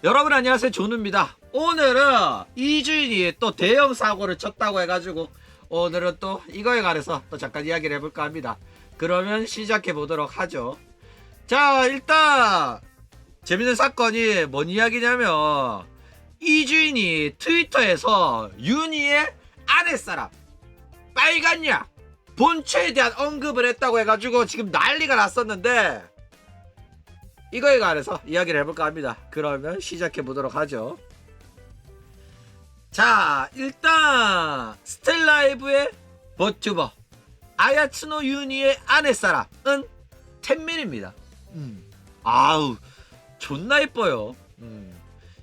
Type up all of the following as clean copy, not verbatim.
여러분 안녕하세요, 존우입니다. 오늘은 이주인이 또 대형 사고를 쳤다고 해가지고 오늘은 또 이거에 관해서 또 잠깐 이야기를 해볼까 합니다. 그러면 시작해 보도록 하죠. 자, 일단 재밌는 사건이 뭔 이야기냐면 이주인이 트위터에서 윤희의 아내사람 빨간약 본체에 대한 언급을 했다고 해가지고 지금 난리가 났었는데, 이거에 관해서 이야기를 해볼까 합니다. 그러면 시작해 보도록 하죠. 자, 일단 스텔라이브의 버튜버 아야츠노 유니의 아내사람은 텐민입니다. 아우 존나 이뻐요.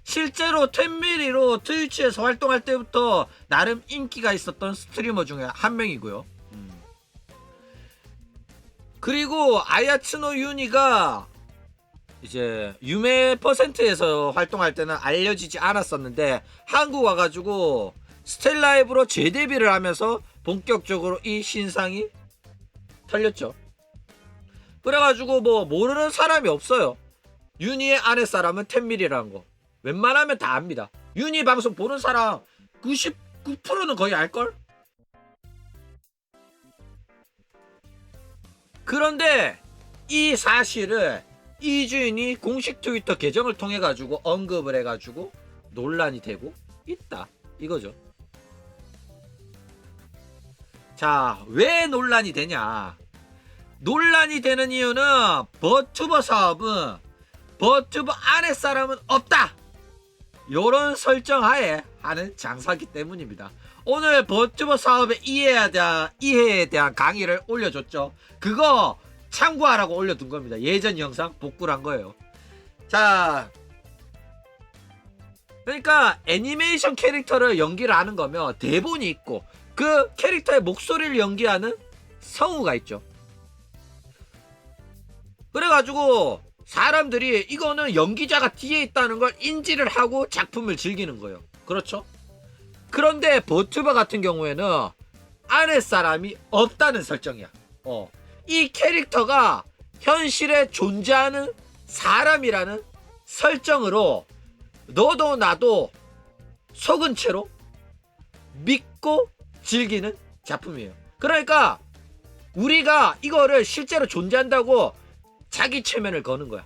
실제로 텐민이로 트위치에서 활동할 때부터 나름 인기가 있었던 스트리머 중에 한 명이고요. 그리고 아야츠노 유니가 이제 유메 퍼센트에서 활동할 때는 알려지지 않았었는데 한국 와가지고 스텔라이브로 재데뷔를 하면서 본격적으로 이 신상이 털렸죠. 그래가지고 뭐 모르는 사람이 없어요. 윤희의 아내사람은 텐밀이라는 거 웬만하면 다 압니다. 윤희 방송 보는 사람 99%는 거의 알걸? 그런데 이 사실을 이주인이 공식 트위터 계정을 통해 가지고 언급을 해가지고 논란이 되고 있다 이거죠. 자, 왜 논란이 되냐? 논란이 되는 이유는 버튜버 사업은 버튜버 아랫사람은 없다, 요런 설정하에 하는 장사기 때문입니다. 오늘 버튜버 사업의 이해에 대한 강의를 올려줬죠. 그거 참고하라고 올려둔 겁니다. 예전 영상 복구를 한 거예요. 자, 그러니까 애니메이션 캐릭터를 연기를 하는 거면 대본이 있고 그 캐릭터의 목소리를 연기하는 성우가 있죠. 그래가지고 사람들이 이거는 연기자가 뒤에 있다는 걸 인지를 하고 작품을 즐기는 거예요. 그렇죠? 그런데 버튜버 같은 경우에는 아랫사람이 없다는 설정이야. 이 캐릭터가 현실에 존재하는 사람이라는 설정으로 너도 나도 속은 채로 믿고 즐기는 작품이에요. 그러니까 우리가 이거를 실제로 존재한다고 자기 최면을 거는 거야.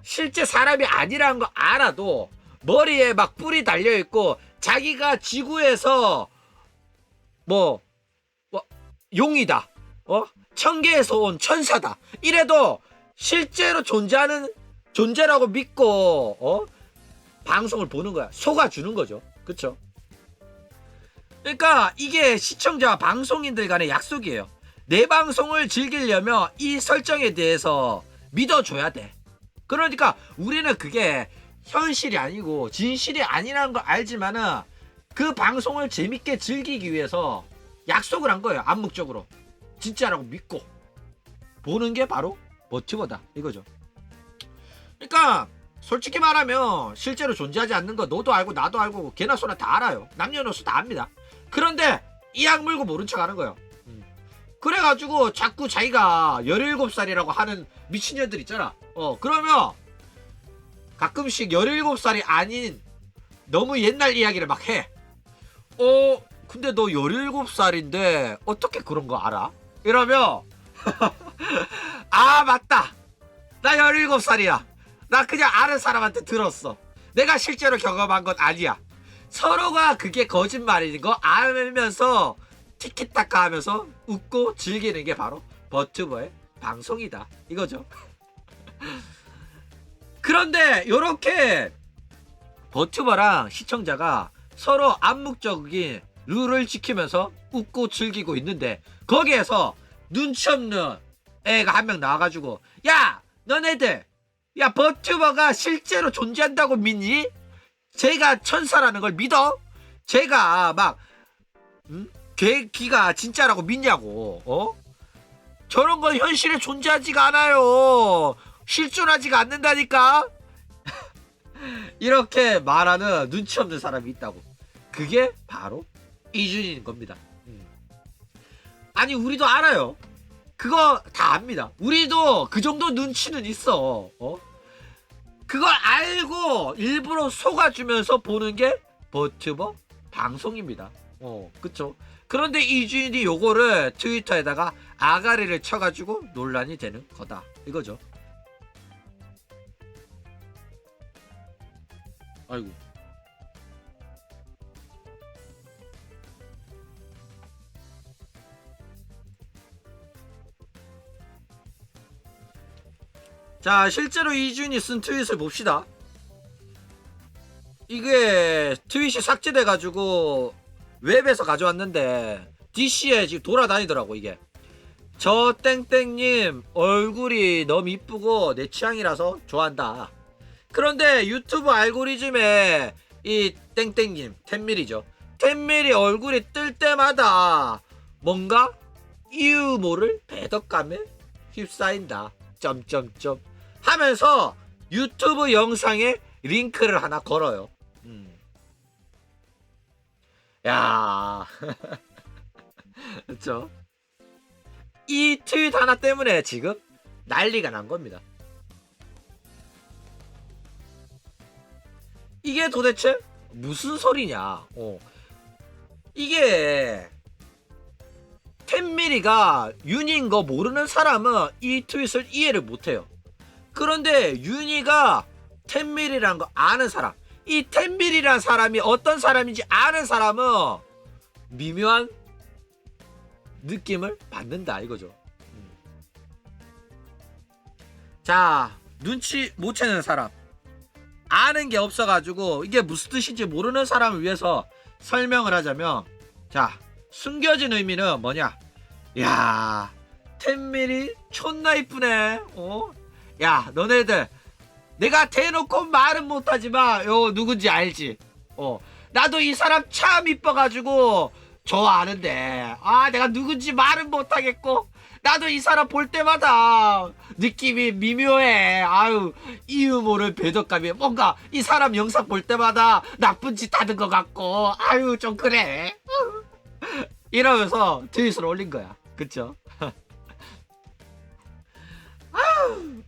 실제 사람이 아니라는 거 알아도 머리에 막 뿔이 달려있고 자기가 지구에서 뭐 용이다, 천계에서 온 천사다 이래도 실제로 존재하는 존재라고 믿고 방송을 보는 거야. 속아주는 거죠. 그쵸? 그러니까 이게 시청자와 방송인들 간의 약속이에요. 내 방송을 즐기려면 이 설정에 대해서 믿어줘야 돼. 그러니까 우리는 그게 현실이 아니고 진실이 아니라는 걸 알지만은 그 방송을 재밌게 즐기기 위해서 약속을 한 거예요. 암묵적으로 진짜라고 믿고 보는 게 바로 버튜버다 이거죠. 그러니까 솔직히 말하면 실제로 존재하지 않는 거 너도 알고 나도 알고 개나 소나 다 알아요. 남녀노소 다 압니다. 그런데 이 약 물고 모른 척 하는 거예요. 그래가지고 자꾸 자기가 17살이라고 하는 미친년들 있잖아. 그러면 가끔씩 17살이 아닌 너무 옛날 이야기를 막 해. 근데 너 17살인데 어떻게 그런 거 알아? 이러면 아 맞다, 나 17살이야. 나 그냥 아는 사람한테 들었어. 내가 실제로 경험한 건 아니야. 서로가 그게 거짓말인 거 알면서 티키타카 하면서 웃고 즐기는 게 바로 버튜버의 방송이다 이거죠. 그런데 요렇게 버튜버랑 시청자가 서로 암묵적인 룰을 지키면서 웃고 즐기고 있는데 거기에서 눈치 없는 애가 한 명 나와가지고 야 너네들, 야 버튜버가 실제로 존재한다고 믿니? 제가 천사라는 걸 믿어? 제가 막 걔기가 진짜라고 믿냐고. 저런 건 현실에 존재하지가 않아요. 실존하지가 않는다니까. 이렇게 말하는 눈치 없는 사람이 있다고. 그게 바로 이준인 겁니다. 아니 우리도 알아요. 그거 다 압니다. 우리도 그 정도 눈치는 있어. 그걸 알고 일부러 속아주면서 보는 게 버튜버 방송입니다. 그쵸? 그런데 이주인이 요거를 트위터에다가 아가리를 쳐가지고 논란이 되는 거다. 이거죠. 아이고. 자, 실제로 이주인이 쓴 트윗을 봅시다. 이게 트윗이 삭제돼가지고 웹에서 가져왔는데 DC에 지금 돌아다니더라고. 이게 저 땡땡님 얼굴이 너무 이쁘고 내 취향이라서 좋아한다. 그런데 유튜브 알고리즘에 이 땡땡님 템밀이죠. 템밀이 얼굴이 뜰 때마다 뭔가 이유 모를 배덕감에 휩싸인다. 점점점 하면서 유튜브 영상에 링크를 하나 걸어요. 야, 그렇죠? 이 트윗 하나 때문에 지금 난리가 난 겁니다. 이게 도대체 무슨 소리냐? 이게 템밀이가 윤인 거 모르는 사람은 이 트윗을 이해를 못해요. 그런데 윤이가 템밀이란 거 아는 사람, 이 템밀이란 사람이 어떤 사람인지 아는 사람은 미묘한 느낌을 받는다 이거죠. 자, 눈치 못 채는 사람, 아는 게 없어가지고 이게 무슨 뜻인지 모르는 사람을 위해서 설명을 하자면, 자, 숨겨진 의미는 뭐냐? 야, 템밀이 존나 이쁘네. 야, 너네들 내가 대놓고 말은 못하지만 누군지 알지? 나도 이 사람 참 이뻐가지고 좋아하는데 내가 누군지 말은 못하겠고 나도 이 사람 볼 때마다 느낌이 미묘해. 아유, 이유 모를 배덕감이 뭔가 이 사람 영상 볼 때마다 나쁜 짓 하는 것 같고 아유 좀 그래. 이러면서 트윗을 올린 거야. 그쵸? 아유,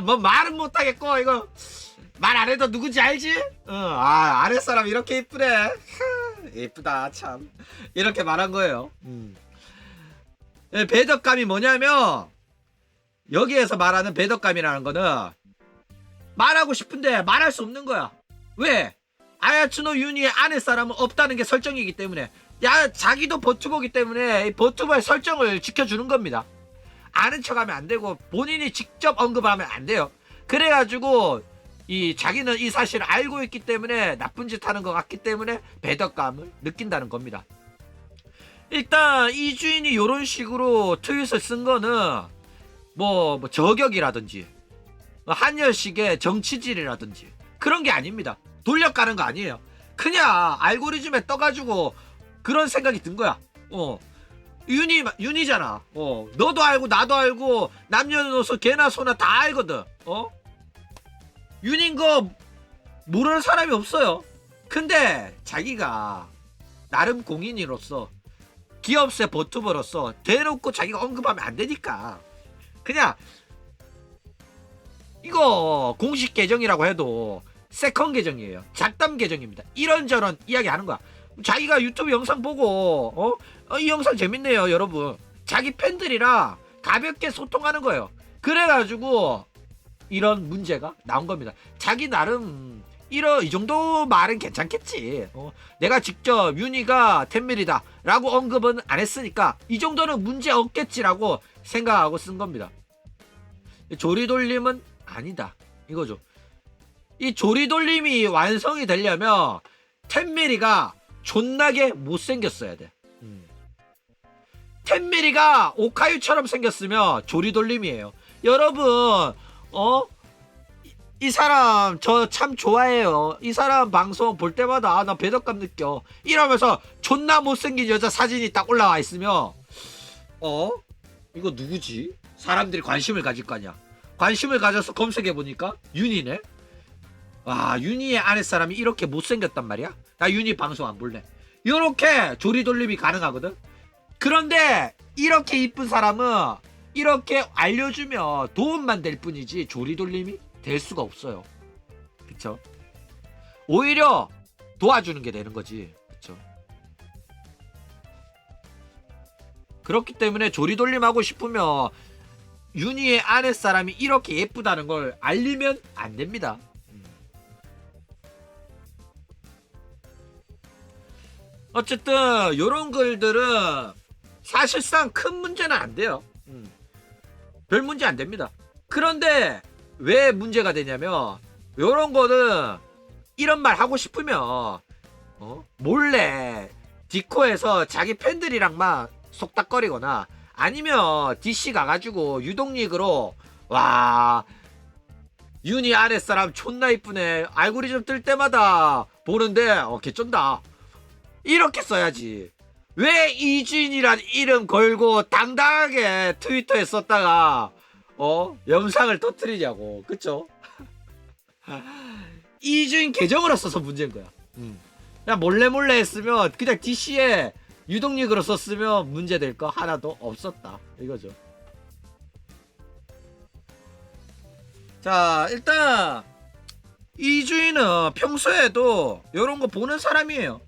뭐 말은 못하겠고 이거 말 안 해도 누군지 알지? 아랫사람 이렇게 이쁘네. 이쁘다 참. 이렇게 말한 거예요. 배덕감이 뭐냐면, 여기에서 말하는 배덕감이라는 거는 말하고 싶은데 말할 수 없는 거야. 왜? 아야츠노 유니의 아랫사람은 없다는 게 설정이기 때문에. 자기도 버튜버기 때문에 버튜버의 설정을 지켜주는 겁니다. 아는 척하면 안 되고 본인이 직접 언급하면 안 돼요. 그래가지고 자기는 이 사실을 알고 있기 때문에 나쁜 짓 하는 것 같기 때문에 배덕감을 느낀다는 겁니다. 일단 이 주인이 이런 식으로 트윗을 쓴 거는 뭐 저격이라든지 한여식의 정치질이라든지 그런 게 아닙니다. 돌려가는 거 아니에요. 그냥 알고리즘에 떠가지고 그런 생각이 든 거야. 윤이잖아. 너도 알고 나도 알고 남녀노소 개나 소나 다 알거든. 윤인 거 모르는 사람이 없어요. 근데 자기가 나름 공인으로서 기업세 버튜버로서 대놓고 자기가 언급하면 안 되니까 그냥 이거 공식 계정이라고 해도 세컨 계정이에요. 잡담 계정입니다. 이런저런 이야기 하는 거야. 자기가 유튜브 영상 보고 이 영상 재밌네요 여러분. 자기 팬들이랑 가볍게 소통하는 거예요. 그래가지고 이런 문제가 나온 겁니다. 자기 나름 이 정도 말은 괜찮겠지. 내가 직접 윤희가 템밀이다 라고 언급은 안 했으니까 이 정도는 문제 없겠지라고 생각하고 쓴 겁니다. 조리돌림은 아니다 이거죠. 이 조리돌림이 완성이 되려면 템밀이가 존나게 못생겼어야 돼. 템밀이가 오카유처럼 생겼으면 조리돌림이에요. 여러분 이 사람 저 참 좋아해요. 이 사람 방송 볼 때마다 나 배덕감 느껴 이러면서 존나 못생긴 여자 사진이 딱 올라와 있으면 이거 누구지? 사람들이 관심을 가질 거 아니야. 관심을 가져서 검색해보니까 윤희네. 와, 윤희의 아랫사람이 이렇게 못생겼단 말이야. 나 윤희 방송 안 볼래. 이렇게 조리돌림이 가능하거든. 그런데 이렇게 이쁜 사람은 이렇게 알려주면 도움만 될 뿐이지 조리돌림이 될 수가 없어요. 그쵸? 오히려 도와주는 게 되는 거지. 그쵸? 그렇기 때문에 조리돌림 하고 싶으면 윤희의 아랫사람이 이렇게 예쁘다는 걸 알리면 안 됩니다. 어쨌든 요런 글들은 사실상 큰 문제는 안 돼요. 별 문제 안 됩니다. 그런데 왜 문제가 되냐면 요런 거는 이런 말 하고 싶으면 몰래 디코에서 자기 팬들이랑 막 속닥거리거나 아니면 DC 가가지고 유동릭으로 와 윤희 아랫사람 존나 이쁘네 알고리즘 뜰 때마다 보는데 개쩐다 이렇게 써야지. 왜 이주인이란 이름 걸고 당당하게 트위터에 썼다가 영상을 터뜨리냐고. 그쵸? 이주인 계정으로 써서 문제인 거야. 그냥 몰래 했으면 그냥 DC에 유동력으로 썼으면 문제될 거 하나도 없었다 이거죠. 자, 일단 이주인은 평소에도 이런 거 보는 사람이에요.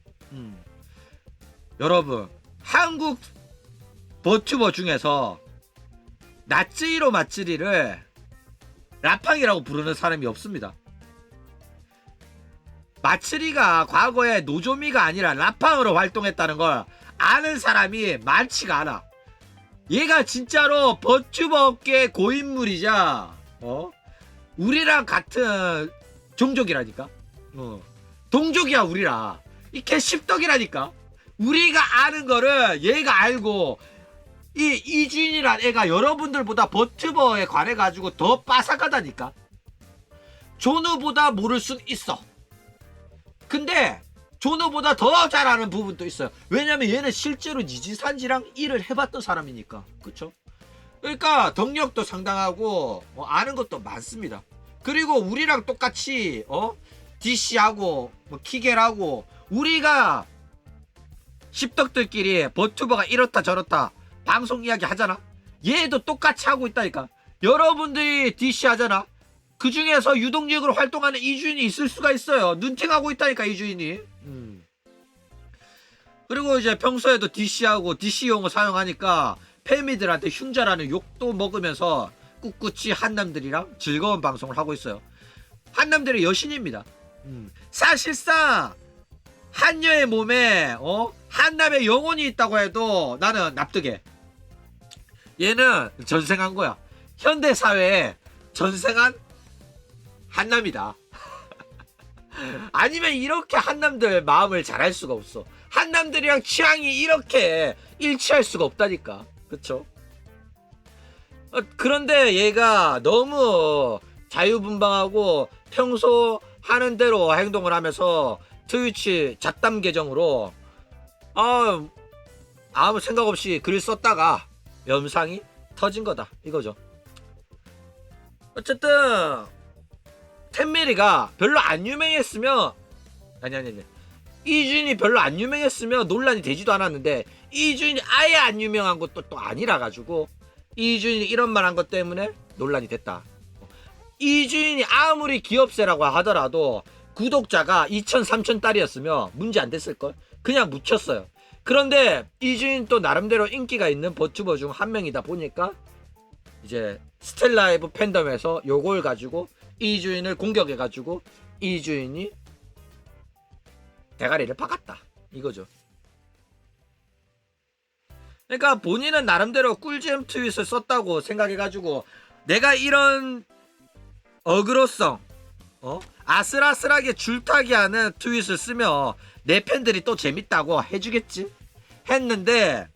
여러분, 한국 버튜버 중에서 나츠이로 마츠리를 라팡이라고 부르는 사람이 없습니다. 마츠리가 과거에 노조미가 아니라 라팡으로 활동했다는 걸 아는 사람이 많지가 않아. 얘가 진짜로 버튜버 업계 고인물이자 우리랑 같은 종족이라니까. 동족이야 우리랑. 이 개씹덕이라니까. 우리가 아는 거를 얘가 알고 이 이주인이란 애가 여러분들보다 버튜버에 관해 가지고 더 빠삭하다니까. 존우보다 모를 순 있어. 근데 존우보다 더 잘 아는 부분도 있어요. 왜냐면 얘는 실제로 니지산지랑 일을 해봤던 사람이니까. 그쵸? 그러니까 덕력도 상당하고 아는 것도 많습니다. 그리고 우리랑 똑같이 DC하고 키겔하고 우리가 십덕들끼리 버튜버가 이렇다 저렇다 방송 이야기 하잖아. 얘도 똑같이 하고 있다니까. 여러분들이 DC 하잖아. 그 중에서 유동력으로 활동하는 이주인이 있을 수가 있어요. 눈팅하고 있다니까 이주인이. 그리고 이제 평소에도 DC하고 DC용을 사용하니까 패미들한테 흉자라는 욕도 먹으면서 꿋꿋이 한남들이랑 즐거운 방송을 하고 있어요. 한남들의 여신입니다. 사실상 한여의 몸에 한남의 영혼이 있다고 해도 나는 납득해. 얘는 전생한 거야. 현대사회에 전생한 한남이다. 아니면 이렇게 한남들 마음을 잘할 수가 없어. 한남들이랑 취향이 이렇게 일치할 수가 없다니까. 그쵸? 그런데 얘가 너무 자유분방하고 평소 하는 대로 행동을 하면서 트위치 잡담 계정으로 아무 생각 없이 글 썼다가 영상이 터진 거다 이거죠. 어쨌든 템메리가 별로 안 유명했으면 아니 이주인이 별로 안 유명했으면 논란이 되지도 않았는데 이주인이 아예 안 유명한 것도 또 아니라 가지고 이주인이 이런 말 한 것 때문에 논란이 됐다. 이주인이 아무리 기업세라고 하더라도 구독자가 2,000, 3,000달이었으면 문제 안 됐을걸? 그냥 묻혔어요. 그런데 이주인 또 나름대로 인기가 있는 버튜버 중 한 명이다 보니까 이제 스텔라이브 팬덤에서 요걸 가지고 이주인을 공격해가지고 이주인이 대가리를 박았다 이거죠. 그러니까 본인은 나름대로 꿀잼 트윗을 썼다고 생각해가지고 내가 이런 어그로성 아슬아슬하게 줄타기 하는 트윗을 쓰면 내 팬들이 또 재밌다고 해주겠지 했는데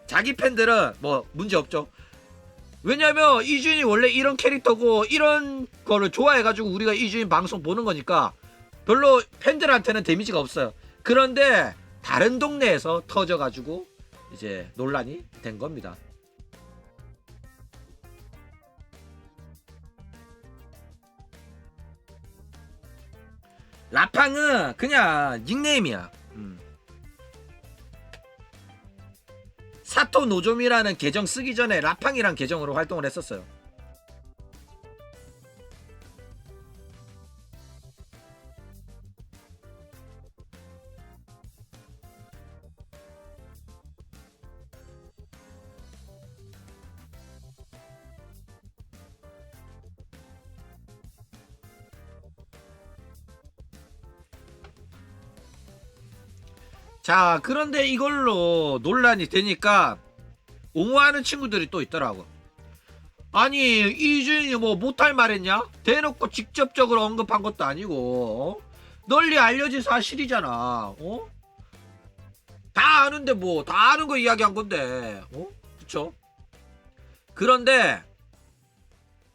자기 팬들은 뭐 문제없죠. 왜냐면 이주인이 원래 이런 캐릭터고 이런 거를 좋아해가지고 우리가 이주인 방송 보는 거니까 별로 팬들한테는 데미지가 없어요. 그런데 다른 동네에서 터져가지고 이제 논란이 된 겁니다. 라팡은 그냥 닉네임이야. 사토 노조미라는 계정 쓰기 전에 라팡이란 계정으로 활동을 했었어요. 자, 그런데 이걸로 논란이 되니까 옹호하는 친구들이 또 있더라고. 아니, 이주인이 뭐 못할 말 했냐? 대놓고 직접적으로 언급한 것도 아니고, 널리 알려진 사실이잖아. 다 아는데 뭐, 다 아는 거 이야기한 건데. 그쵸? 그런데,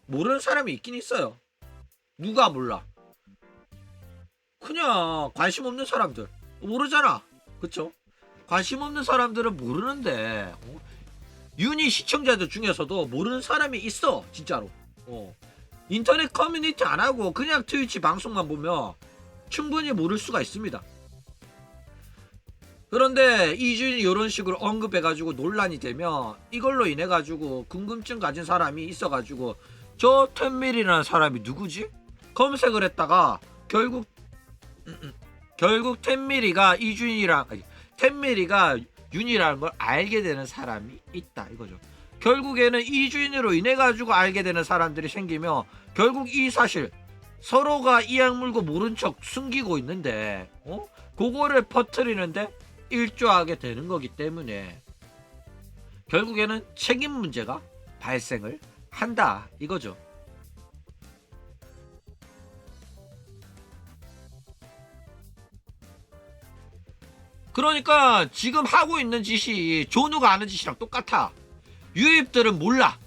모르는 사람이 있긴 있어요. 누가 몰라? 그냥 관심 없는 사람들. 모르잖아. 그쵸? 관심 없는 사람들은 모르는데, 유니 시청자들 중에서도 모르는 사람이 있어. 진짜로. 인터넷 커뮤니티 안 하고 그냥 트위치 방송만 보면 충분히 모를 수가 있습니다. 그런데 이주인이 이런 식으로 언급해가지고 논란이 되면 이걸로 인해가지고 궁금증 가진 사람이 있어가지고 저 템밀이라는 사람이 누구지? 검색을 했다가 결국 템밀이가 이주인이랑 템밀이가 윤이라는 걸 알게 되는 사람이 있다 이거죠. 결국에는 이주인으로 인해 가지고 알게 되는 사람들이 생기면 결국 이 사실 서로가 이악 물고 모른 척 숨기고 있는데 그거를 퍼뜨리는데 일조하게 되는 거기 때문에 결국에는 책임 문제가 발생을 한다 이거죠. 그러니까 지금 하고 있는 짓이 존우가 아는 짓이랑 똑같아. 유입들은 몰라.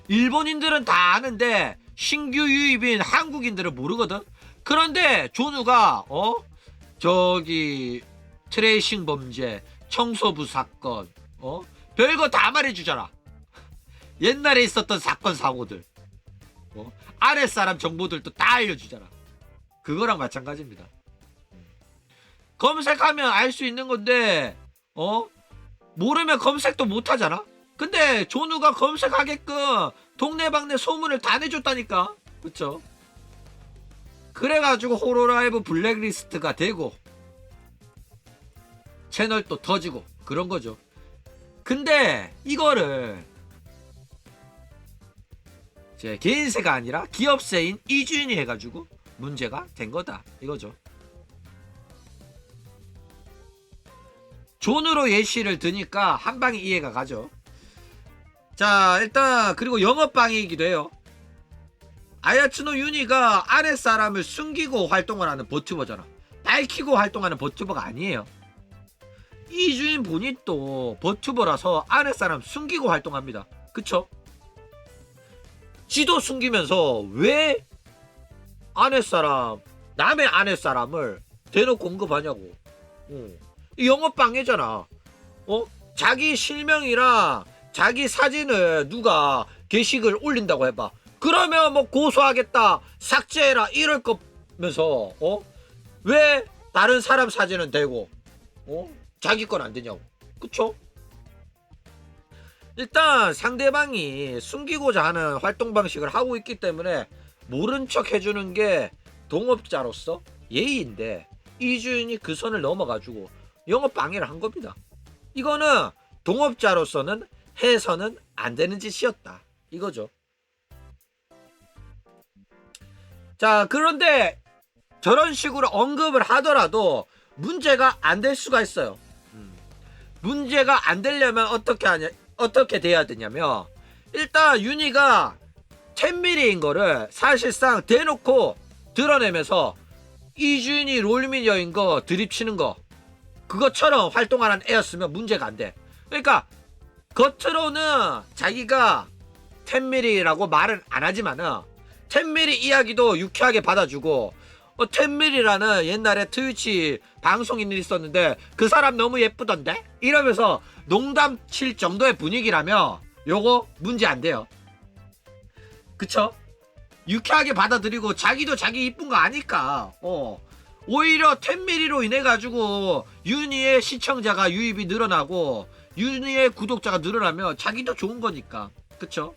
일본인들은 다 아는데 신규 유입인 한국인들은 모르거든. 그런데 존우가 저기 트레이싱 범죄, 청소부 사건, 별거 다 말해주잖아. 옛날에 있었던 사건 사고들, 아랫사람 정보들도 다 알려주잖아. 그거랑 마찬가지입니다. 검색하면 알 수 있는 건데 모르면 검색도 못 하잖아. 근데 존우가 검색하게끔 동네방네 소문을 다 내줬다니까. 그쵸? 그래가지고 호로라이브 블랙리스트가 되고 채널도 터지고 그런 거죠. 근데 이거를 제 개인세가 아니라 기업세인 이주인이 해가지고 문제가 된 거다 이거죠. 존으로 예시를 드니까 한방에 이해가 가죠. 자, 일단 그리고 영업방해이기도 해요. 아야츠노 유니가 아랫사람을 숨기고 활동을 하는 버튜버잖아. 밝히고 활동하는 버튜버가 아니에요. 이주인 본인 또 버튜버라서 아랫사람 숨기고 활동합니다. 그쵸? 지도 숨기면서 왜 남의 아랫사람을 대놓고 언급하냐고. 영업방해잖아. 자기 실명이랑 자기 사진을 누가 게시글 올린다고 해봐. 그러면 뭐 고소하겠다, 삭제해라 이럴 거면서 왜 다른 사람 사진은 되고 자기 건 안 되냐고. 그쵸? 일단 상대방이 숨기고자 하는 활동 방식을 하고 있기 때문에 모른 척 해주는 게 동업자로서 예의인데 이주인이 그 선을 넘어가지고 영업 방해를 한 겁니다. 이거는 동업자로서는 해서는 안 되는 짓이었다 이거죠. 자, 그런데 저런 식으로 언급을 하더라도 문제가 안 될 수가 있어요. 문제가 안 되려면 어떻게 돼야 되냐면 일단 윤희가 10mm인 거를 사실상 대놓고 드러내면서 이주인이 롤미녀인 거 드립치는 거 그것처럼 활동하는 애였으면 문제가 안 돼. 그러니까 겉으로는 자기가 10mm라고 말은 안 하지만은 10mm 이야기도 유쾌하게 받아주고 10mm라는 옛날에 트위치 방송인이 있었는데 그 사람 너무 예쁘던데? 이러면서 농담 칠 정도의 분위기라면 요거 문제 안 돼요. 그쵸? 유쾌하게 받아들이고 자기도 자기 이쁜 거 아니까 오히려 10mm로 인해 가지고 윤희의 시청자가 유입이 늘어나고 윤희의 구독자가 늘어나면 자기도 좋은 거니까. 그쵸?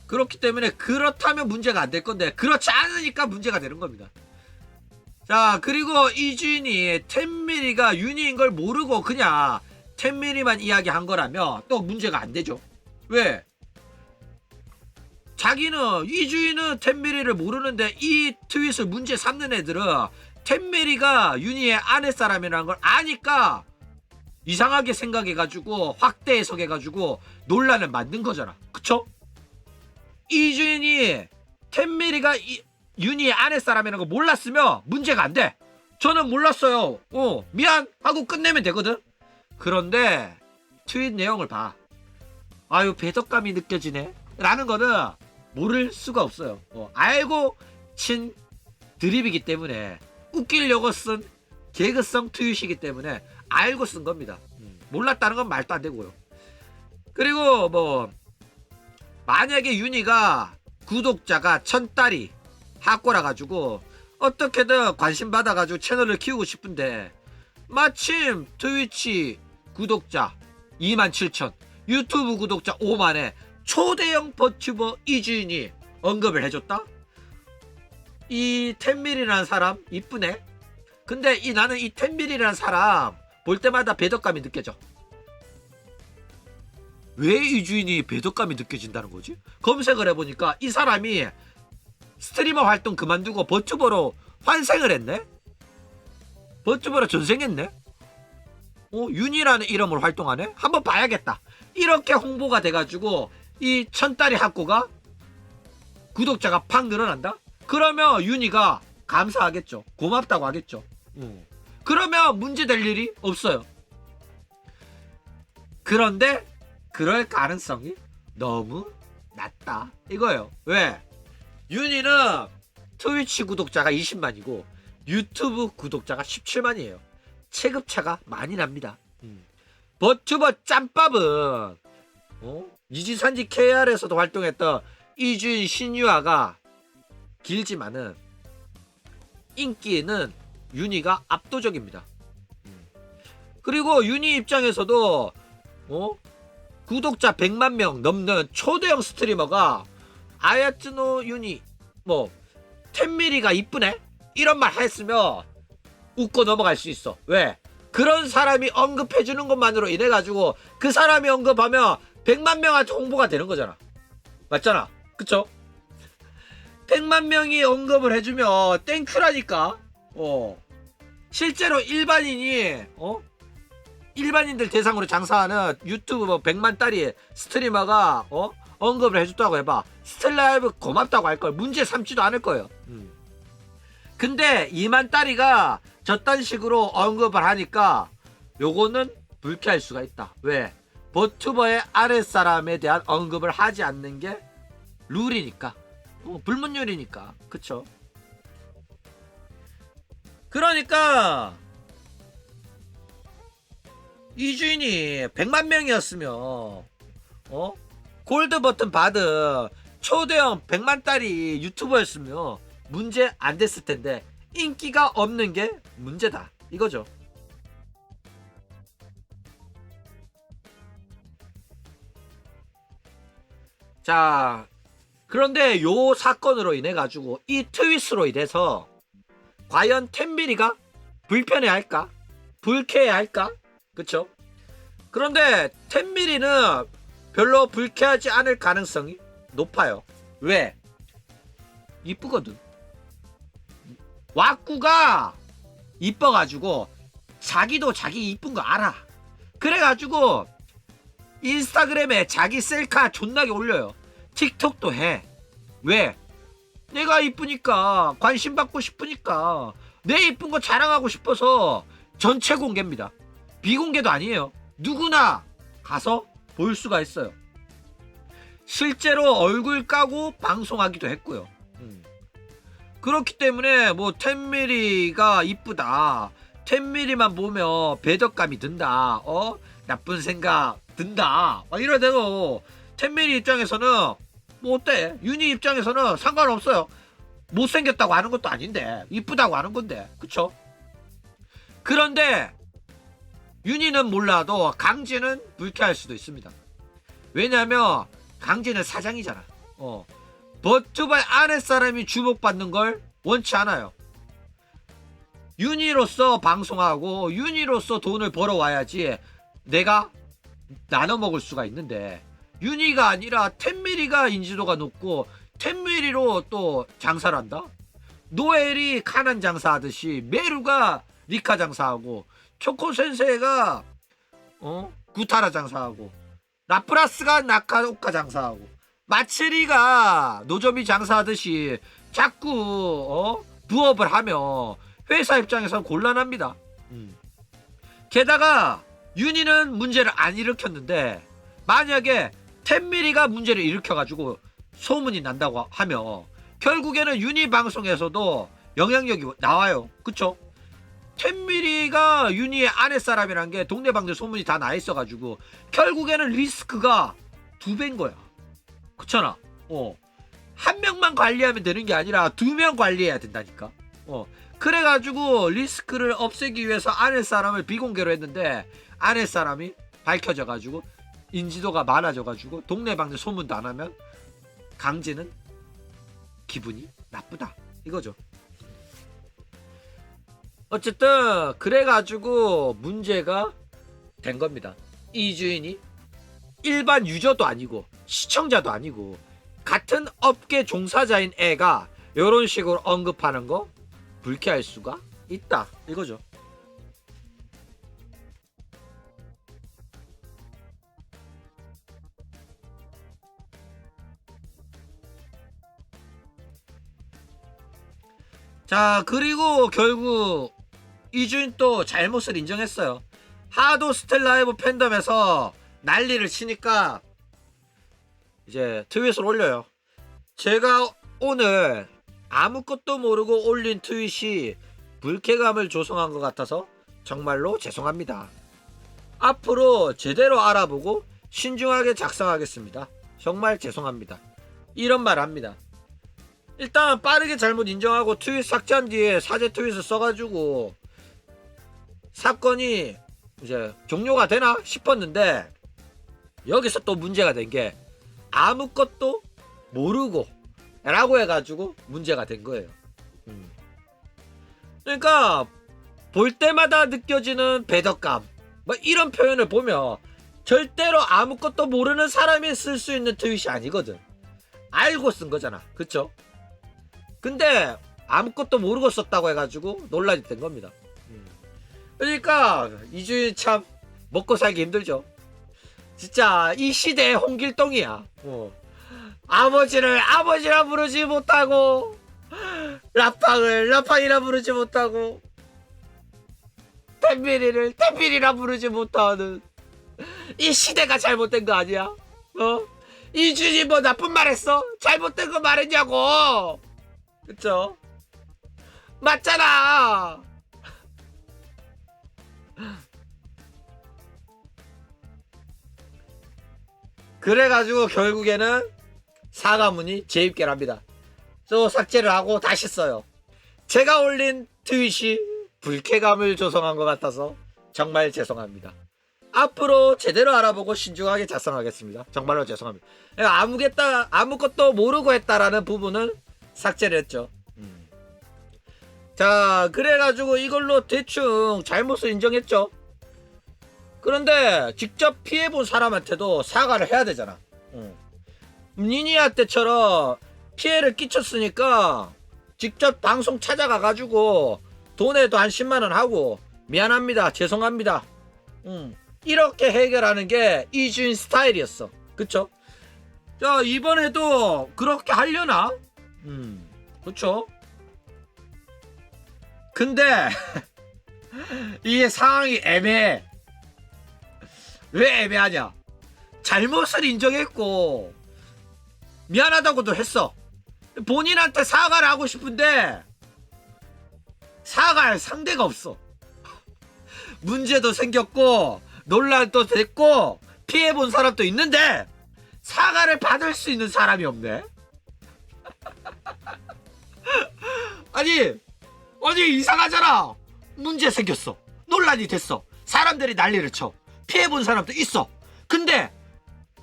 그렇기 때문에 그렇다면 문제가 안 될 건데 그렇지 않으니까 문제가 되는 겁니다. 자, 그리고 이주인이 10mm가 윤희인 걸 모르고 그냥 10mm만 이야기한 거라면 또 문제가 안 되죠. 왜? 자기는 이주인은 텐미리를 모르는데 이 트윗을 문제 삼는 애들은 텐미리가 윤희의 아내 사람이라는 걸 아니까 이상하게 생각해가지고 확대 해석해가지고 논란을 만든 거잖아. 그쵸? 이주인이 텐미리가 윤희의 아내 사람이라는 거 몰랐으면 문제가 안 돼. 저는 몰랐어요. 미안 하고 끝내면 되거든. 그런데 트윗 내용을 봐. 아유 배덕감이 느껴지네 라는 거는 모를 수가 없어요. 알고 친 드립이기 때문에, 웃기려고 쓴 개그성 트윗이기 때문에 알고 쓴 겁니다. 몰랐다는 건 말도 안 되고요. 그리고 뭐 만약에 윤희가 구독자가 1000달이 하꼬라 가지고 어떻게든 관심 받아가지고 채널을 키우고 싶은데 마침 트위치 구독자 27,000, 유튜브 구독자 5만에 초대형 버튜버 이주인이 언급을 해줬다? 이 텐밀이라는 사람 이쁘네. 근데 나는 이 텐밀이라는 사람 볼 때마다 배덕감이 느껴져. 왜 이주인이 배덕감이 느껴진다는 거지? 검색을 해보니까 이 사람이 스트리머 활동 그만두고 버튜버로 환생을 했네? 버튜버로 전생했네? 윤이라는 이름으로 활동하네? 한번 봐야겠다. 이렇게 홍보가 돼가지고 이 1000달이 학고가 구독자가 팍 늘어난다? 그러면 윤이가 감사하겠죠. 고맙다고 하겠죠. 그러면 문제될 일이 없어요. 그런데 그럴 가능성이 너무 낮다 이거예요. 왜? 윤희는 트위치 구독자가 20만이고 유튜브 구독자가 17만이에요. 체급차가 많이 납니다. 버튜버 짬밥은 이지산지 KR에서도 활동했던 이주인 신유아가 길지만은 인기는 윤희가 압도적입니다. 그리고 윤희 입장에서도 구독자 100만 명 넘는 초대형 스트리머가 아야츠노 윤희 뭐 텐미리가 이쁘네? 이런 말 했으면 웃고 넘어갈 수 있어. 왜? 그런 사람이 언급해주는 것만으로 인해가지고 그 사람이 언급하면 100만 명한테 홍보가 되는 거잖아. 맞잖아. 그쵸? 100만 명이 언급을 해주면 땡큐라니까. 실제로 일반인들 대상으로 장사하는 유튜브 뭐 100만 달이 스트리머가 언급을 해줬다고 해봐. 스텔라이브 고맙다고 할걸. 문제 삼지도 않을 거예요. 근데 2만 달이가 저딴 식으로 언급을 하니까 요거는 불쾌할 수가 있다. 왜? 버튜버의 아랫사람에 대한 언급을 하지 않는 게 룰이니까. 불문율이니까. 그쵸? 그러니까 이주인이 100만 명이었으면 골드 버튼 받은 초대형 100만 달이 유튜버였으면 문제 안 됐을 텐데 인기가 없는 게 문제다 이거죠. 자, 그런데 요 사건으로 인해 가지고 이 트윗으로 인해서 과연 텐미리가 불편해할까? 불쾌해할까? 그쵸? 그런데 텐미리는 별로 불쾌하지 않을 가능성이 높아요. 왜? 이쁘거든. 왁구가 이뻐가지고 자기도 자기 이쁜 거 알아. 그래가지고 인스타그램에 자기 셀카 존나게 올려요. 틱톡도 해. 왜? 내가 이쁘니까, 관심 받고 싶으니까, 내 이쁜 거 자랑하고 싶어서 전체 공개입니다. 비공개도 아니에요. 누구나 가서 볼 수가 있어요. 실제로 얼굴 까고 방송하기도 했고요. 그렇기 때문에 뭐 텐미리가 이쁘다, 텐미리만 보면 배덕감이 든다, 나쁜 생각 든다, 이러대도 텐미리 입장에서는 뭐 어때? 윤희 입장에서는 상관없어요. 못생겼다고 하는 것도 아닌데 이쁘다고 하는 건데. 그쵸? 그런데 윤희는 몰라도 강진은 불쾌할 수도 있습니다. 왜냐면 강진은 사장이잖아. 버튜버 아랫사람이 주목받는 걸 원치 않아요. 윤희로서 방송하고 윤희로서 돈을 벌어와야지 내가 나눠 먹을 수가 있는데 윤희가 아니라 텐미리가 인지도가 높고 텐미리로 또 장사를 한다? 노엘이 카난 장사하듯이 메루가 리카 장사하고 초코 센세이가 구타라 장사하고 라프라스가 나카오카 장사하고 마츠리가 노조미 장사하듯이 자꾸 부업을 하며 회사 입장에서 곤란합니다. 게다가 윤희는 문제를 안 일으켰는데 만약에 텐미리가 문제를 일으켜가지고 소문이 난다고 하면 결국에는 윤희 방송에서도 영향력이 나와요. 그쵸? 텐미리가 윤희의 아내사람이란 게 동네방네 소문이 다 나 있어가지고 결국에는 리스크가 2배인 거야. 그렇잖아. 한 명만 관리하면 되는 게 아니라 2명 관리해야 된다니까. 그래가지고 리스크를 없애기 위해서 아내사람을 비공개로 했는데 아내사람이 밝혀져가지고 인지도가 많아져가지고 동네방네 소문도 안 하면 강진은 기분이 나쁘다 이거죠. 어쨌든 그래가지고 문제가 된 겁니다. 이 주인이 일반 유저도 아니고 시청자도 아니고 같은 업계 종사자인 애가 이런 식으로 언급하는 거 불쾌할 수가 있다 이거죠. 자, 그리고 결국 이주인 또 잘못을 인정했어요. 하도 스텔라이브 팬덤에서 난리를 치니까 이제 트윗을 올려요. 제가 오늘 아무것도 모르고 올린 트윗이 불쾌감을 조성한 것 같아서 정말로 죄송합니다. 앞으로 제대로 알아보고 신중하게 작성하겠습니다. 정말 죄송합니다. 이런 말 합니다. 일단 빠르게 잘못 인정하고 트윗 삭제한 뒤에 사죄 트윗을 써가지고 사건이 이제 종료가 되나 싶었는데 여기서 또 문제가 된 게 아무것도 모르고 라고 해가지고 문제가 된 거예요. 그러니까 볼 때마다 느껴지는 배덕감 뭐 이런 표현을 보면 절대로 아무것도 모르는 사람이 쓸 수 있는 트윗이 아니거든. 알고 쓴 거잖아. 그쵸? 근데 아무것도 모르고 썼다고 해가지고 논란이 된 겁니다. 그러니까 이주인 참 먹고 살기 힘들죠. 진짜 이 시대의 홍길동이야. 아버지를 아버지라 부르지 못하고 라팡을 라팡이라 부르지 못하고 텐미리를 텐미리라 부르지 못하는 이 시대가 잘못된 거 아니야? 이주인이 뭐 나쁜 말 했어? 잘못된 거 말했냐고. 그쵸? 맞잖아. 그래가지고 결국에는 사과문이 재입계를 합니다. 또 삭제를 하고 다시 써요. 제가 올린 트윗이 불쾌감을 조성한 것 같아서 정말 죄송합니다. 앞으로 제대로 알아보고 신중하게 작성하겠습니다. 정말로 죄송합니다. 아무것도 모르고 했다라는 부분은 삭제를 했죠. 자, 그래가지고 이걸로 대충 잘못을 인정했죠. 그런데 직접 피해본 사람한테도 사과를 해야 되잖아. 니니아 때처럼 피해를 끼쳤으니까 직접 방송 찾아가가지고 돈에도 한 10만원 하고 미안합니다, 죄송합니다, 이렇게 해결하는 게 이주인 스타일이었어. 그쵸? 자, 이번에도 그렇게 하려나? 그쵸? 근데 이게 상황이 애매해. 왜 애매하냐? 잘못을 인정했고 미안하다고도 했어. 본인한테 사과를 하고 싶은데 사과할 상대가 없어. 문제도 생겼고 논란도 됐고 피해본 사람도 있는데 사과를 받을 수 있는 사람이 없네. 아니 이상하잖아. 문제 생겼어. 논란이 됐어. 사람들이 난리를 쳐. 피해본 사람도 있어. 근데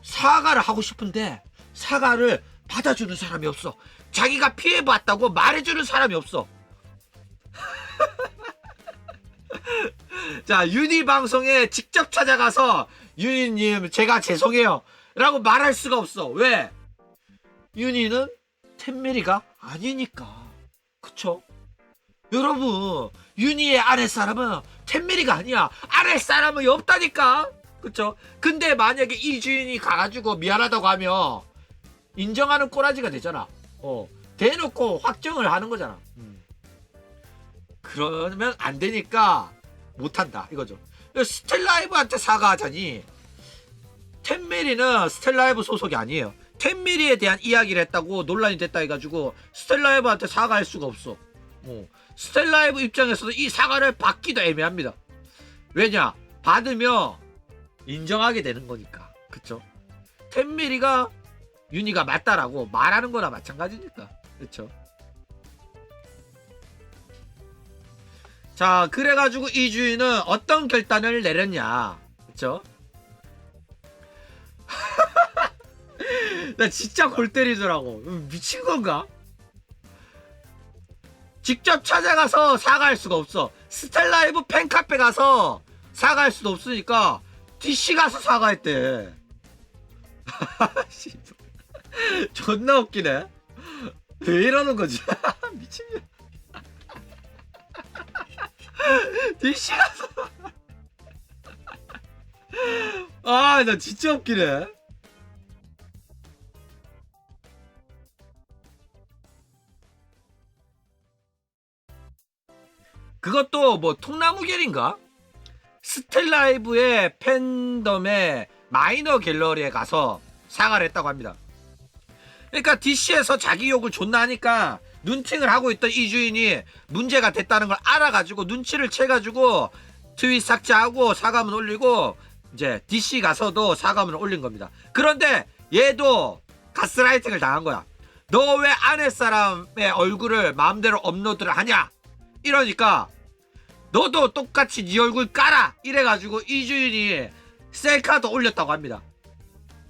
사과를 하고 싶은데 사과를 받아주는 사람이 없어. 자기가 피해봤다고 말해주는 사람이 없어. 자, 윤희 방송에 직접 찾아가서 윤희님 제가 죄송해요. 라고 말할 수가 없어. 왜? 윤희는 텐메리가 아니니까. 그쵸? 여러분, 윤희의 아랫사람은 텐메리가 아니야. 아랫사람이 없다니까. 그쵸? 근데 만약에 이주인이 가가지고 미안하다고 하면 인정하는 꼬라지가 되잖아. 대놓고 확정을 하는 거잖아. 그러면 안 되니까 못한다 이거죠. 스텔라이브한테 사과하자니, 텐메리는 스텔라이브 소속이 아니에요. 텐메리에 대한 이야기를 했다고 논란이 됐다 해가지고 스텔라이브한테 사과할 수가 없어. 스텔라이브 입장에서도 이 사과를 받기도 애매합니다. 왜냐? 받으면 인정하게 되는 거니까. 그쵸? 텐메리가 윤희가 맞다라고 말하는 거나 마찬가지니까. 그쵸? 자, 그래가지고 이주인은 어떤 결단을 내렸냐. 그쵸? 나 진짜 골 때리더라고. 미친 건가? 직접 찾아가서 사과할 수가 없어. 스텔라이브 팬카페 가서 사과할 수도 없으니까 DC 가서 사과했대. 존나 웃기네. 왜 이러는 거지? 미친년. DC 가서. 아, 나 진짜 웃기네. 그것도 뭐 통나무결인가? 스텔라이브의 팬덤의 마이너 갤러리에 가서 사과를 했다고 합니다. 그러니까 DC에서 자기 욕을 존나 하니까 눈팅을 하고 있던 이주인이 문제가 됐다는 걸 알아가지고 눈치를 채가지고 트윗 삭제하고 사과문 올리고 이제 DC 가서도 사과문을 올린 겁니다. 그런데 얘도 가스라이팅을 당한 거야. 너 왜 아랫사람의 얼굴을 마음대로 업로드를 하냐? 이러니까 너도 똑같이 네 얼굴 깔아! 이래가지고 이주인이 셀카도 올렸다고 합니다.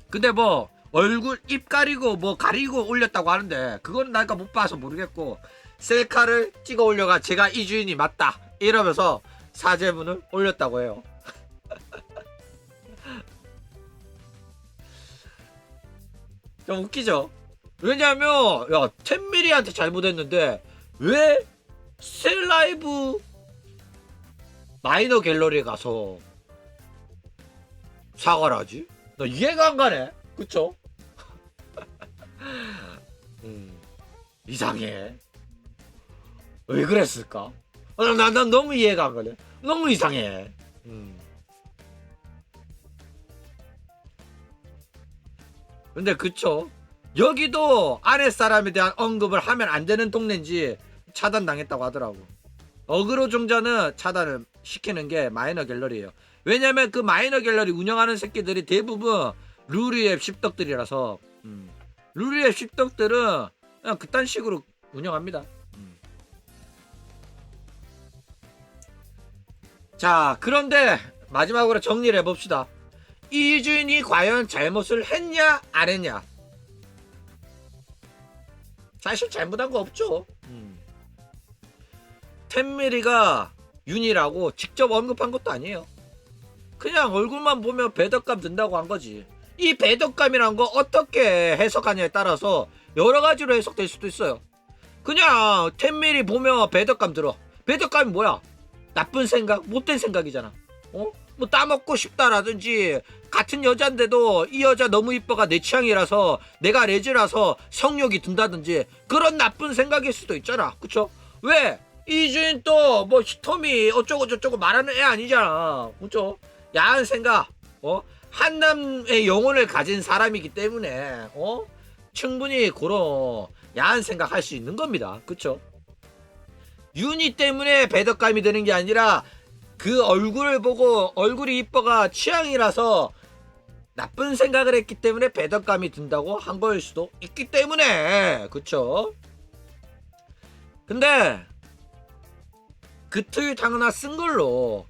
근데 뭐 얼굴 입 가리고 뭐 가리고 올렸다고 하는데 그건 내가 못 봐서 모르겠고, 셀카를 찍어 올려가 제가 이주인이 맞다 이러면서 사죄문을 올렸다고 해요. 좀 웃기죠? 왜냐면 야, 텐미리한테 잘못했는데 왜 스텔라이브 마이너 갤러리에 가서 사과를 하지? 나 이해가 안 가네. 그쵸? 이상해. 왜 그랬을까? 난 너무 이해가 안 가네. 너무 이상해. 근데 그쵸? 여기도 아랫사람에 대한 언급을 하면 안 되는 동네인지 차단당했다고 하더라고. 어그로 종자는 차단을 시키는 게 마이너 갤러리예요. 왜냐면 그 마이너 갤러리 운영하는 새끼들이 대부분 루리앱 십덕들이라서, 루리앱 십덕들은 그냥 그딴 식으로 운영합니다. 자, 그런데 마지막으로 정리를 해봅시다. 이주인이 과연 잘못을 했냐 안 했냐? 사실 잘못한 거 없죠. 텐미리가 윤이라고 직접 언급한 것도 아니에요. 그냥 얼굴만 보면 배덕감 든다고 한 거지. 이 배덕감이란 거 어떻게 해석하냐에 따라서 여러 가지로 해석될 수도 있어요. 그냥 텐미리 보면 배덕감 들어. 배덕감이 뭐야? 나쁜 생각, 못된 생각이잖아. 뭐 따먹고 싶다라든지, 같은 여잔데도 이 여자 너무 이뻐가 내 취향이라서, 내가 레즈라서 성욕이 든다든지, 그런 나쁜 생각일 수도 있잖아. 그쵸? 왜? 이주인 또 뭐 히토미 어쩌고 저쩌고 말하는 애 아니잖아. 그쵸? 야한 생각, 한남의 영혼을 가진 사람이기 때문에 충분히 그런 야한 생각 할 수 있는 겁니다. 그쵸? 윤희 때문에 배덕감이 드는 게 아니라 그 얼굴을 보고 얼굴이 이뻐가 취향이라서 나쁜 생각을 했기 때문에 배덕감이 든다고 한 거일 수도 있기 때문에. 그쵸? 근데 그 트윗 하나 쓴 걸로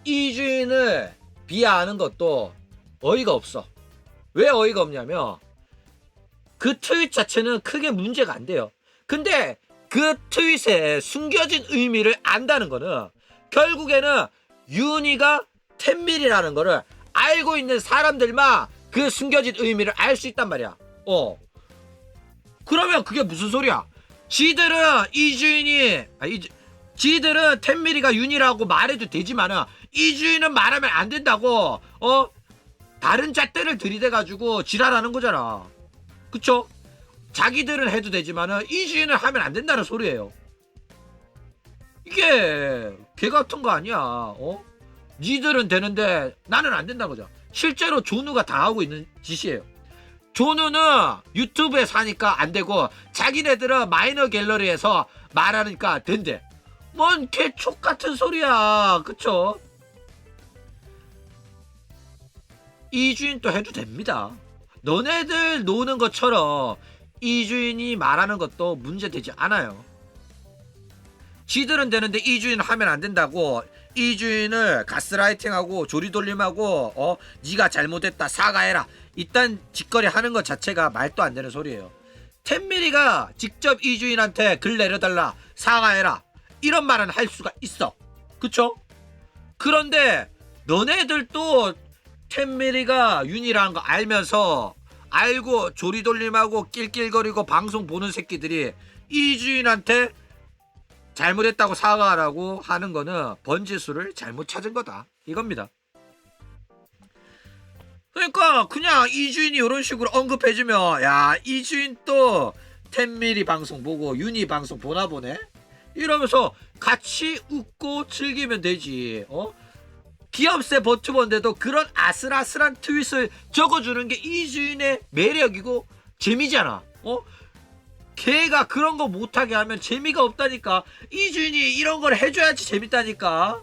이주인을 비하하는 것도 어이가 없어. 왜 어이가 없냐면 그 트윗 자체는 크게 문제가 안 돼요. 근데 그 트윗에 숨겨진 의미를 안다는 거는 결국에는 윤희가 텐밀이라는 거를 알고 있는 사람들만 그 숨겨진 의미를 알 수 있단 말이야. 그러면 그게 무슨 소리야? 지들은 이주인이 지들은 텐미리가 윤이라고 말해도 되지만은 이주인은 말하면 안 된다고 다른 잣대를 들이대가지고 지랄하는 거잖아. 그쵸? 자기들은 해도 되지만은 이주인은 하면 안 된다는 소리예요. 이게 개 같은 거 아니야. 니들은 되는데 나는 안 된다는 거죠. 실제로 존우가 다 하고 있는 짓이에요. 존우는 유튜브에 사니까 안 되고 자기네들은 마이너 갤러리에서 말하니까 된대. 뭔 개촉 같은 소리야. 그쵸? 이주인도 해도 됩니다. 너네들 노는 것처럼 이주인이 말하는 것도 문제되지 않아요. 지들은 되는데 이주인 하면 안 된다고 이주인을 가스라이팅하고 조리돌림하고 네가 잘못했다 사과해라 이딴 짓거리 하는 것 자체가 말도 안 되는 소리예요. 텐미리가 직접 이주인한테 글 내려달라 사과해라 이런 말은 할 수가 있어. 그쵸? 그런데 너네들도 텐미리가 윤이라는 거 알면서 알고 조리돌림하고 낄낄거리고 방송 보는 새끼들이 이주인한테 잘못했다고 사과하라고 하는 거는 번지수를 잘못 찾은 거다 이겁니다. 그러니까 그냥 이주인이 이런 식으로 언급해주면 야 이주인 또 텐미리 방송 보고 윤이 방송 보나 보네 이러면서 같이 웃고 즐기면 되지. 기업세 버튜버인데도 그런 아슬아슬한 트윗을 적어주는 게 이주인의 매력이고 재미잖아. 걔가 그런 거 못하게 하면 재미가 없다니까. 이주인이 이런 걸 해줘야지 재밌다니까.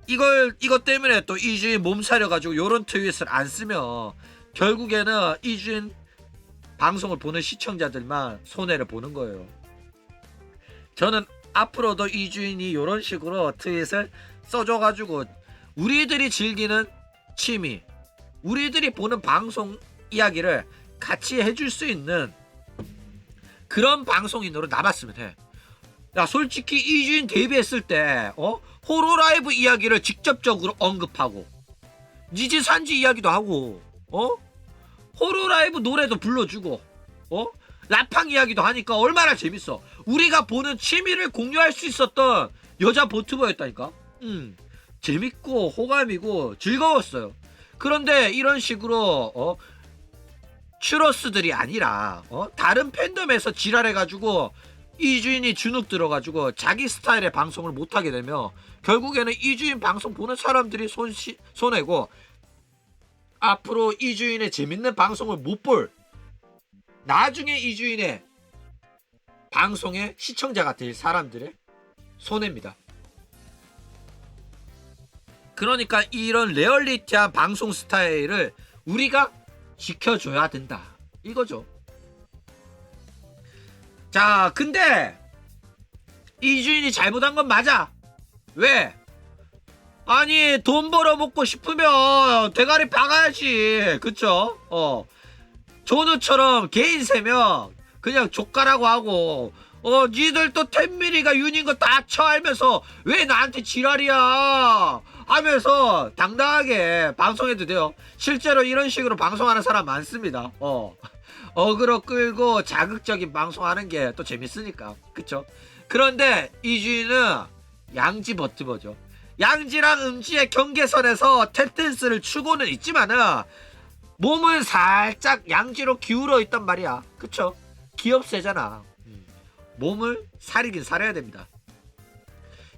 이것 때문에 또 이주인 몸살려가지고 요런 트윗을 안 쓰면 결국에는 이주인 방송을 보는 시청자들만 손해를 보는 거예요. 저는 앞으로도 이주인이 요런 식으로 트윗을 써줘가지고 우리들이 즐기는 취미, 우리들이 보는 방송 이야기를 같이 해줄 수 있는 그런 방송인으로 남았으면 해. 야 솔직히 이주인 데뷔했을 때 호로라이브 이야기를 직접적으로 언급하고 니지산지 이야기도 하고 호로라이브 노래도 불러주고 라팡 이야기도 하니까 얼마나 재밌어. 우리가 보는 취미를 공유할 수 있었던 여자 보트버였다니까. 재밌고 호감이고 즐거웠어요. 그런데 이런 식으로 추러스들이 아니라 다른 팬덤에서 지랄해가지고 이주인이 주눅 들어가지고 자기 스타일의 방송을 못하게 되면 결국에는 이주인 방송 보는 사람들이 손해고 앞으로 이주인의 재밌는 방송을 못 볼 나중에 이주인의 방송의 시청자가 될 사람들의 손해입니다. 그러니까 이런 레얼리티한 방송 스타일을 우리가 지켜줘야 된다 이거죠. 자 근데 이주인이 잘못한 건 맞아. 왜? 아니 돈 벌어먹고 싶으면 대가리 박아야지. 그쵸? 조누처럼 개인 세명 그냥 족가라고 하고 니들 또 텐미리가 윤인 거 다 쳐알면서 왜 나한테 지랄이야 하면서 당당하게 방송해도 돼요. 실제로 이런 식으로 방송하는 사람 많습니다. 어그로 끌고 자극적인 방송하는 게 또 재밌으니까. 그쵸? 그런데 이주인은 양지 버티버죠. 양지랑 음지의 경계선에서 탭댄스를 추고는 있지만은 몸은 살짝 양지로 기울어 있단 말이야. 그쵸? 기업세잖아. 몸을 사리긴 사려야 됩니다.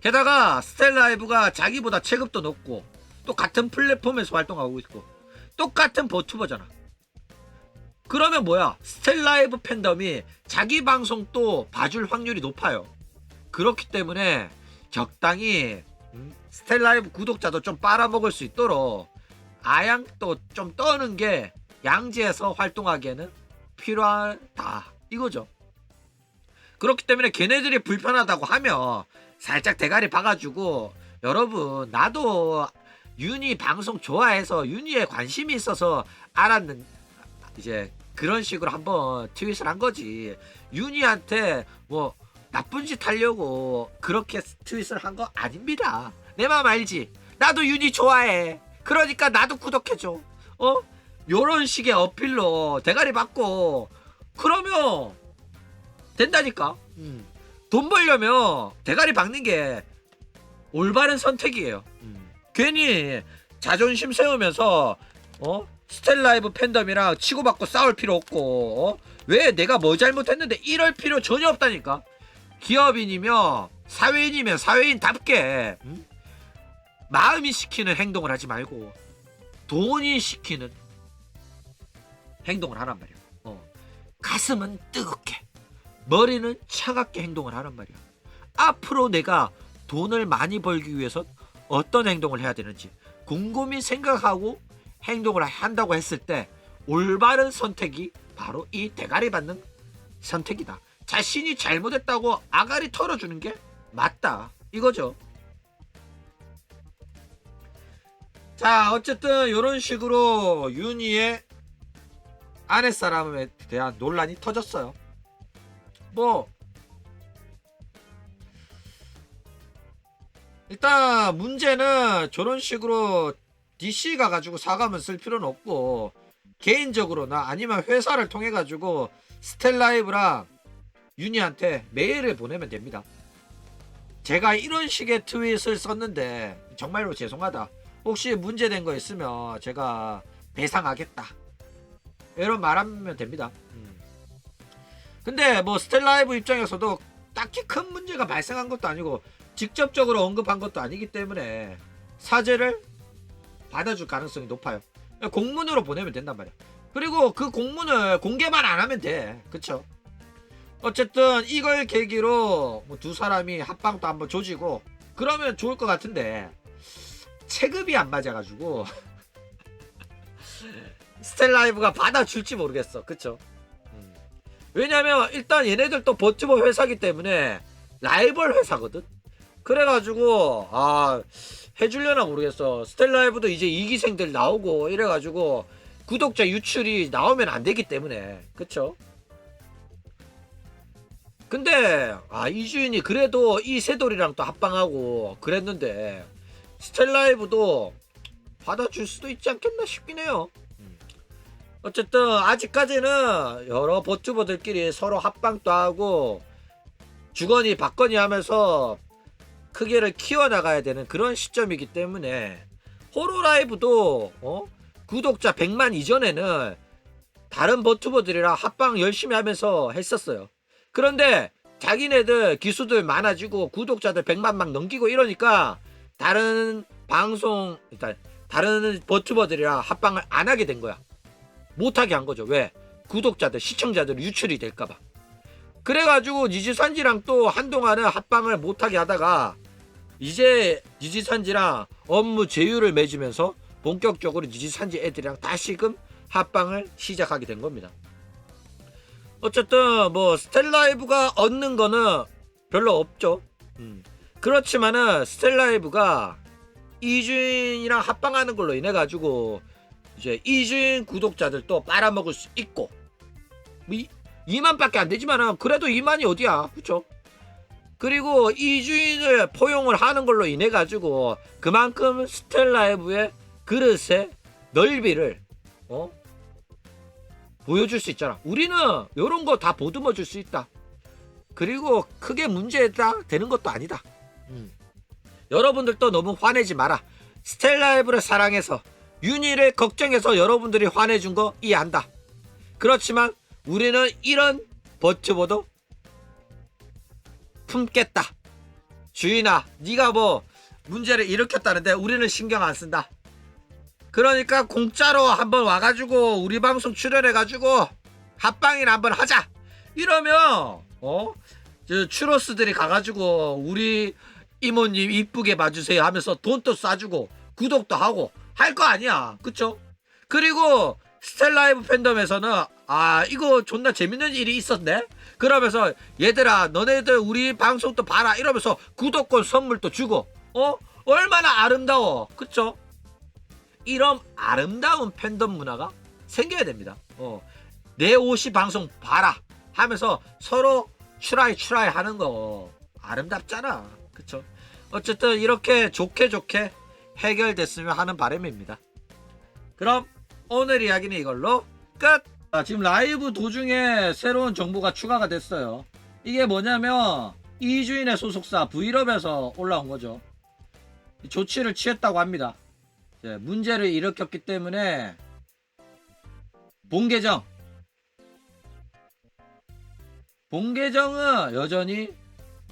게다가 스텔라이브가 자기보다 체급도 높고 또 같은 플랫폼에서 활동하고 있고 똑같은 버튜버잖아. 그러면 뭐야? 스텔라이브 팬덤이 자기 방송 또 봐줄 확률이 높아요. 그렇기 때문에 적당히 스텔라이브 구독자도 좀 빨아먹을 수 있도록 아양 또 좀 떠는 게 양지에서 활동하기에는 필요하다 이거죠. 그렇기 때문에 걔네들이 불편하다고 하면 살짝 대가리 박아주고 여러분 나도 윤희 방송 좋아해서 윤희에 관심이 있어서 알았는 이제 그런 식으로 한번 트윗을 한 거지. 윤희한테 뭐 나쁜 짓 하려고 그렇게 트윗을 한 거 아닙니다. 내 맘 알지? 나도 윤희 좋아해. 그러니까 나도 구독해줘. 어? 요런 식의 어필로 대가리 받고 그러면 된다니까. 돈 벌려면 대가리 박는 게 올바른 선택이에요. 괜히 자존심 세우면서 스텔라이브 팬덤이랑 치고받고 싸울 필요 없고 왜 내가 뭐 잘못했는데 이럴 필요 전혀 없다니까. 기업인이면 사회인이면 사회인답게 마음이 시키는 행동을 하지 말고 돈이 시키는 행동을 하란 말이야. 가슴은 뜨겁게 머리는 차갑게 행동을 하란 말이야. 앞으로 내가 돈을 많이 벌기 위해서 어떤 행동을 해야 되는지 곰곰이 생각하고 행동을 한다고 했을 때 올바른 선택이 바로 이 대가리 받는 선택이다. 자신이 잘못했다고 아가리 털어주는 게 맞다 이거죠. 자, 어쨌든 이런 식으로 윤희의 아내사람에 대한 논란이 터졌어요. 뭐 일단 문제는 저런 식으로 DC 가가지고 사과문 쓸 필요는 없고 개인적으로나 아니면 회사를 통해 가지고 스텔라이브랑 윤희한테 메일을 보내면 됩니다. 제가 이런 식의 트윗을 썼는데 정말로 죄송하다. 혹시 문제된 거 있으면 제가 배상하겠다. 이런 말하면 됩니다. 근데 뭐 스텔라이브 입장에서도 딱히 큰 문제가 발생한 것도 아니고 직접적으로 언급한 것도 아니기 때문에 사죄를 받아줄 가능성이 높아요. 공문으로 보내면 된단 말이야. 그리고 그 공문을 공개만 안 하면 돼. 그쵸? 어쨌든 이걸 계기로 뭐 두 사람이 합방도 한번 조지고 그러면 좋을 것 같은데 체급이 안 맞아가지고 스텔라이브가 받아줄지 모르겠어. 그쵸? 왜냐면 일단 얘네들도 버튜버 회사기 때문에 라이벌 회사거든. 그래가지고 해주려나 모르겠어. 스텔라이브도 이제 2기생들 나오고 이래가지고 구독자 유출이 나오면 안 되기 때문에. 그쵸? 근데 이주인이 그래도 이세돌이랑 또 합방하고 그랬는데 스텔라이브도 받아줄 수도 있지 않겠나 싶긴 해요. 어쨌든 아직까지는 여러 버튜버들끼리 서로 합방도 하고 주거니 받거니 하면서 크기를 키워나가야 되는 그런 시점이기 때문에 호로라이브도 구독자 100만 이전에는 다른 버튜버들이랑 합방 열심히 하면서 했었어요. 그런데 자기네들 기수들 많아지고 구독자들 100만 막 넘기고 이러니까 다른 방송 일단 다른 버튜버들이랑 합방을 안 하게 된 거야. 못하게 한 거죠. 왜? 구독자들 시청자들 유출이 될까봐. 그래가지고 니지산지랑 또 한동안은 합방을 못하게 하다가 이제 니지산지랑 업무 제휴를 맺으면서 본격적으로 니지산지 애들이랑 다시금 합방을 시작하게 된 겁니다. 어쨌든 뭐 스텔라이브가 얻는 거는 별로 없죠. 그렇지만은 스텔라이브가 이주인이랑 합방하는 걸로 인해 가지고 이제 이주인 구독자들도 빨아먹을 수 있고 뭐 2만밖에 안 되지만은 그래도 2만이 어디야. 그쵸? 그리고 이주인을 포용을 하는 걸로 인해 가지고 그만큼 스텔라이브의 그릇의 넓이를 보여줄 수 있잖아. 우리는 요런 거 다 보듬어 줄 수 있다. 그리고 크게 문제가 되는 것도 아니다. 여러분들도 너무 화내지 마라. 스텔라이브를 사랑해서 윤희를 걱정해서 여러분들이 화내준 거 이해한다. 그렇지만 우리는 이런 버튜버도 품겠다. 주인아, 네가 뭐 문제를 일으켰다는데 우리는 신경 안 쓴다. 그러니까 공짜로 한번 와가지고 우리 방송 출연해가지고 합방이나 한번 하자. 이러면 추로스들이 가가지고 우리 이모님 이쁘게 봐주세요 하면서 돈도 싸주고 구독도 하고 할 거 아니야. 그쵸? 그리고 스텔라이브 팬덤에서는 이거 존나 재밌는 일이 있었네. 그러면서 얘들아 너네들 우리 방송도 봐라 이러면서 구독권 선물도 주고 얼마나 아름다워. 그쵸? 이런 아름다운 팬덤 문화가 생겨야 됩니다. 내 옷이 방송 봐라 하면서 서로 추라이 하는 거 아름답잖아. 그쵸? 어쨌든 이렇게 좋게 해결됐으면 하는 바람입니다. 그럼 오늘 이야기는 이걸로 끝! 지금 라이브 도중에 새로운 정보가 추가가 됐어요. 이게 뭐냐면 이주인의 소속사 브이럽에서 올라온 거죠. 조치를 취했다고 합니다. 문제를 일으켰기 때문에 본 계정은 여전히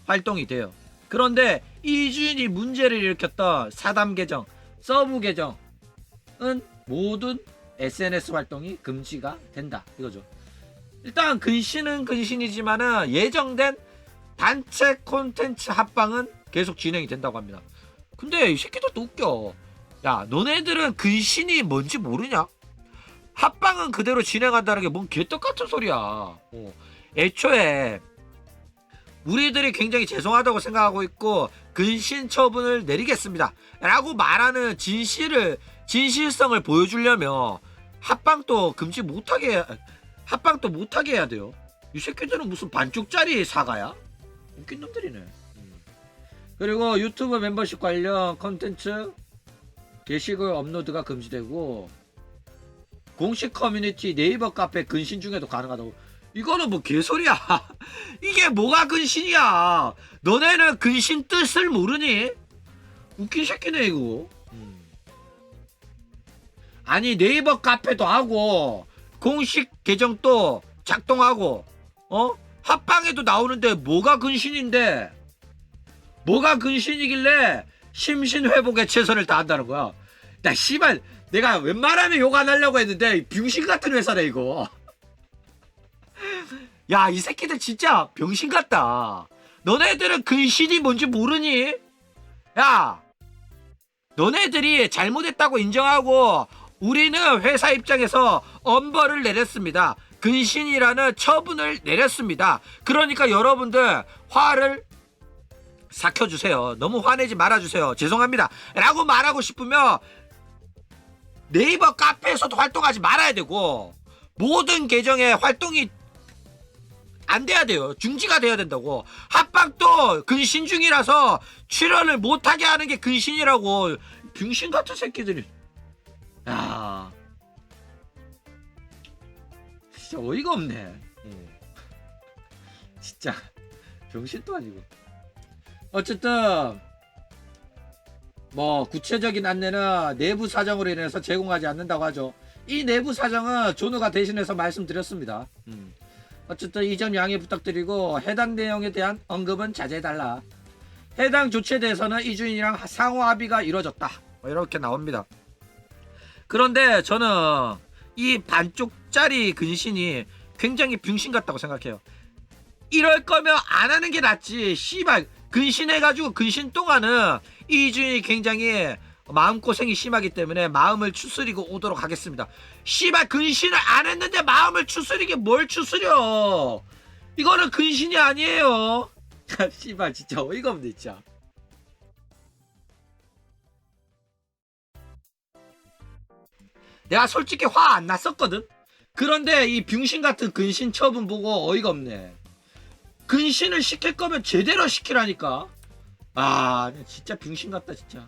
활동이 돼요. 그런데 이주인이 문제를 일으켰던 사담 계정, 서브 계정은 모든 SNS 활동이 금지가 된다 이거죠. 일단 근신은 근신이지만은 예정된 단체 콘텐츠 합방은 계속 진행이 된다고 합니다. 근데 이 새끼들도 웃겨. 야, 너네들은 근신이 뭔지 모르냐? 합방은 그대로 진행한다는 게 뭔 개떡 같은 소리야. 애초에 우리들이 굉장히 죄송하다고 생각하고 있고 근신 처분을 내리겠습니다 라고 말하는 진실성을 보여주려면 합방도 못하게 해야 돼요. 이 새끼들은 무슨 반쪽짜리 사과야? 웃긴 놈들이네. 그리고 유튜브 멤버십 관련 컨텐츠 게시글 업로드가 금지되고 공식 커뮤니티 네이버 카페 근신 중에도 가능하다고. 이거는 뭐 개소리야. 이게 뭐가 근신이야. 너네는 근신 뜻을 모르니? 웃긴 새끼네 이거. 아니 네이버 카페도 하고 공식 계정도 작동하고 합방에도 나오는데 뭐가 근신인데, 뭐가 근신이길래 심신회복에 최선을 다한다는 거야. 야 씨발, 내가 웬만하면 욕 안 하려고 했는데 병신 같은 회사네 이거. 야, 이 새끼들 진짜 병신 같다. 너네들은 근신이 뭔지 모르니? 야, 너네들이 잘못했다고 인정하고 우리는 회사 입장에서 엄벌을 내렸습니다. 근신이라는 처분을 내렸습니다. 그러니까 여러분들 화를 삭혀주세요. 너무 화내지 말아주세요. 죄송합니다 라고 말하고 싶으면 네이버 카페에서도 활동하지 말아야 되고 모든 계정에 활동이 안 돼야 돼요. 중지가 돼야 된다고. 합방도 근신 중이라서 출연을 못하게 하는 게 근신이라고. 병신 같은 새끼들이. 야, 진짜 어이가 없네. 진짜 병신도 아니고. 어쨌든 뭐 구체적인 안내는 내부 사정으로 인해서 제공하지 않는다고 하죠. 이 내부 사정은 존우가 대신해서 말씀드렸습니다. 어쨌든 이 점 양해 부탁드리고 해당 내용에 대한 언급은 자제해달라. 해당 조치에 대해서는 이주인이랑 상호 합의가 이루어졌다. 이렇게 나옵니다. 그런데 저는 이 반쪽짜리 근신이 굉장히 병신 같다고 생각해요. 이럴 거면 안 하는 게 낫지. 씨발, 근신해가지고 근신 동안은 이주인이 굉장히 마음고생이 심하기 때문에 마음을 추스리고 오도록 하겠습니다. 씨발, 근신을 안 했는데 마음을 추스리게 뭘 추스려. 이거는 근신이 아니에요. 씨발 진짜 어이가 없네 진짜. 내가 솔직히 화 안 났었거든. 그런데 이 병신 같은 근신 처분 보고 어이가 없네. 근신을 시킬 거면 제대로 시키라니까. 아 진짜 병신 같다 진짜.